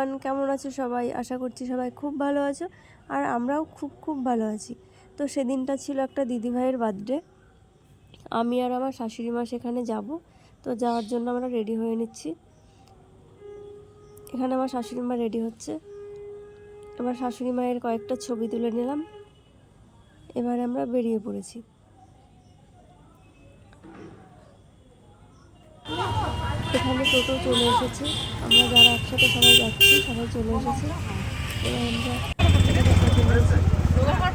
Everyone, কেমন আছো সবাই? আশা করছি সবাই খুব ভালো আছো, আর আমরাও খুব ভালো আছি। তো সেদিনটা ছিল একটা দিদিভাইয়ের বার্থডে। আমি আর আমার শাশুড়ি মা সেখানে যাব। তো যাওয়ার জন্য আমরা রেডি হয়ে নিচ্ছি। এখানে আমার শাশুড়ি মা রেডি হচ্ছে। আমার শাশুড়ি মায়ের কয়েকটা ছবি তুলে নিলাম। এবারে আমরা বেরিয়ে পড়েছি। এখানে টোটো চলে এসেছে। আমরা যারা একসাথে সবাই যাচ্ছি সবাই চলে এসেছে। এবার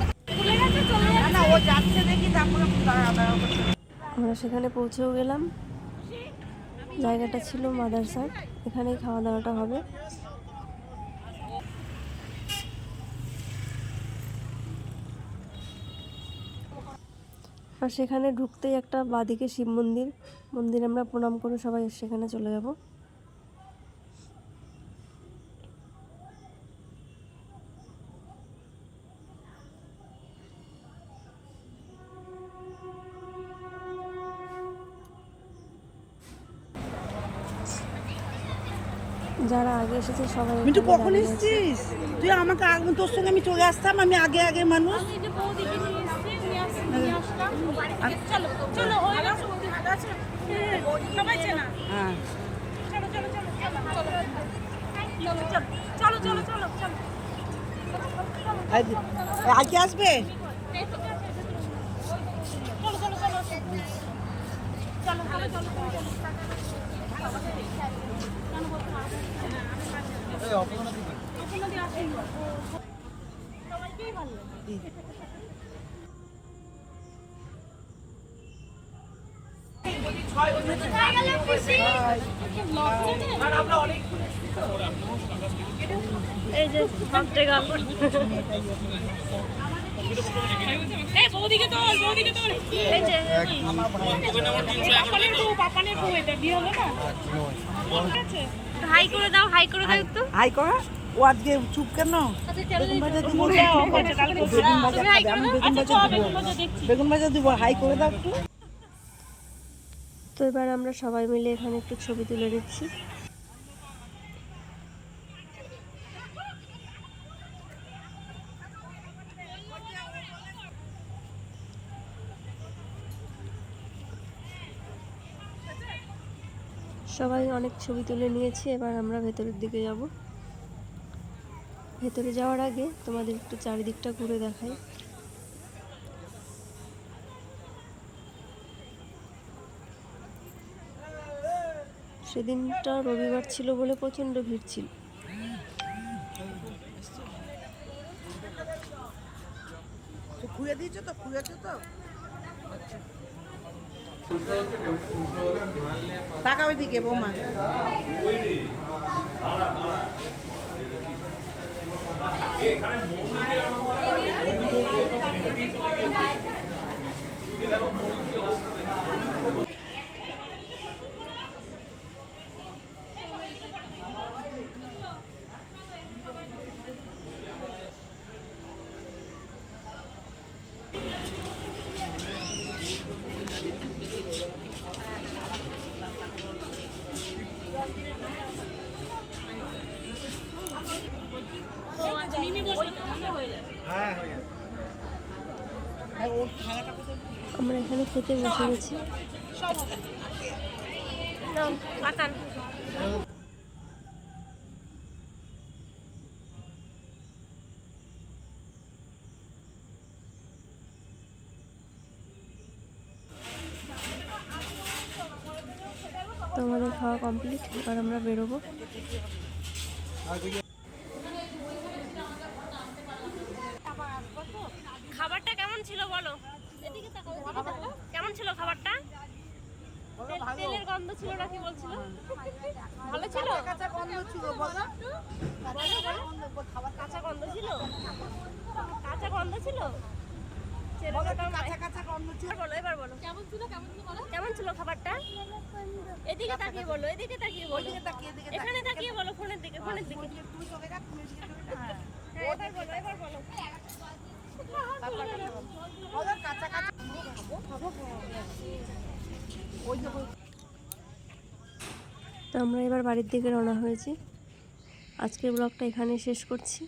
আমরা সেখানে পৌঁছেও গেলাম। জায়গাটা ছিল মাদারসার, এখানেই খাওয়া দাওয়াটা হবে। আর সেখানে ঢুকতেই একটা বাঁদিকে শিব মন্দিরে আমরা প্রণাম করে সবাই সেখানে চলে যাব। যারা আগে এসেছে সবাই। মিঠু, কখন এসেছিস তুই? আমাকে আগে, তোর সঙ্গে আমি চলে আসতাম, আমি আগে আগে মানুষ। আজকে আসবে? এই যে ভাবতে গেল হাই করে দাও, হাই করে দাও একটু। হাই কর। ও আজকে চুপ কেন? বেগুন ভাজা দিব, হাই করে দাও একটু। তো এবার আমরা সবাই মিলে এখানে একটু ছবি তুলে নিচ্ছি। সবাই অনেক ছবি তুলে নিয়েছি। এবার আমরা ভেতরের দিকে যাব। ভেতরে যাওয়ার আগে তোমাদের একটু চারিদিকটা ঘুরে দেখাই। সেদিনটা রবিবার ছিল বলে প্রচণ্ড ভিড় ছিল। খুঁড়ে দিয়েছো তো? খুঁড়েছো তো? টাকা ওইদিকে বৌমা। আমরা এখানে খেতে বসে গেছি। তো আমাদের খাওয়া কমপ্লিট, এবার আমরা বেরোবো। খাবারটা কেমন ছিল বলো? কেমন ছিল খাবারটা? তেলের গন্ধ ছিল না কি বলছিল? ভালো ছিল? কাঁচা গন্ধ ছিল। বলো কাঁচা গন্ধ ছিল? কাঁচা গন্ধ ছিল? এবার বলো কেমন ছিল খাবারটা? এদিকে তাকিয়ে বলো, এদিকে তাকিয়ে বলো, এখানে তাকিয়ে বলো, ফোনের দিকে, ফোনের দিকে। এবার বলো। তো আমরা এবার বাড়ির দিকে রওনা হয়েছি। আজকের ব্লগটা এখানে শেষ করছি।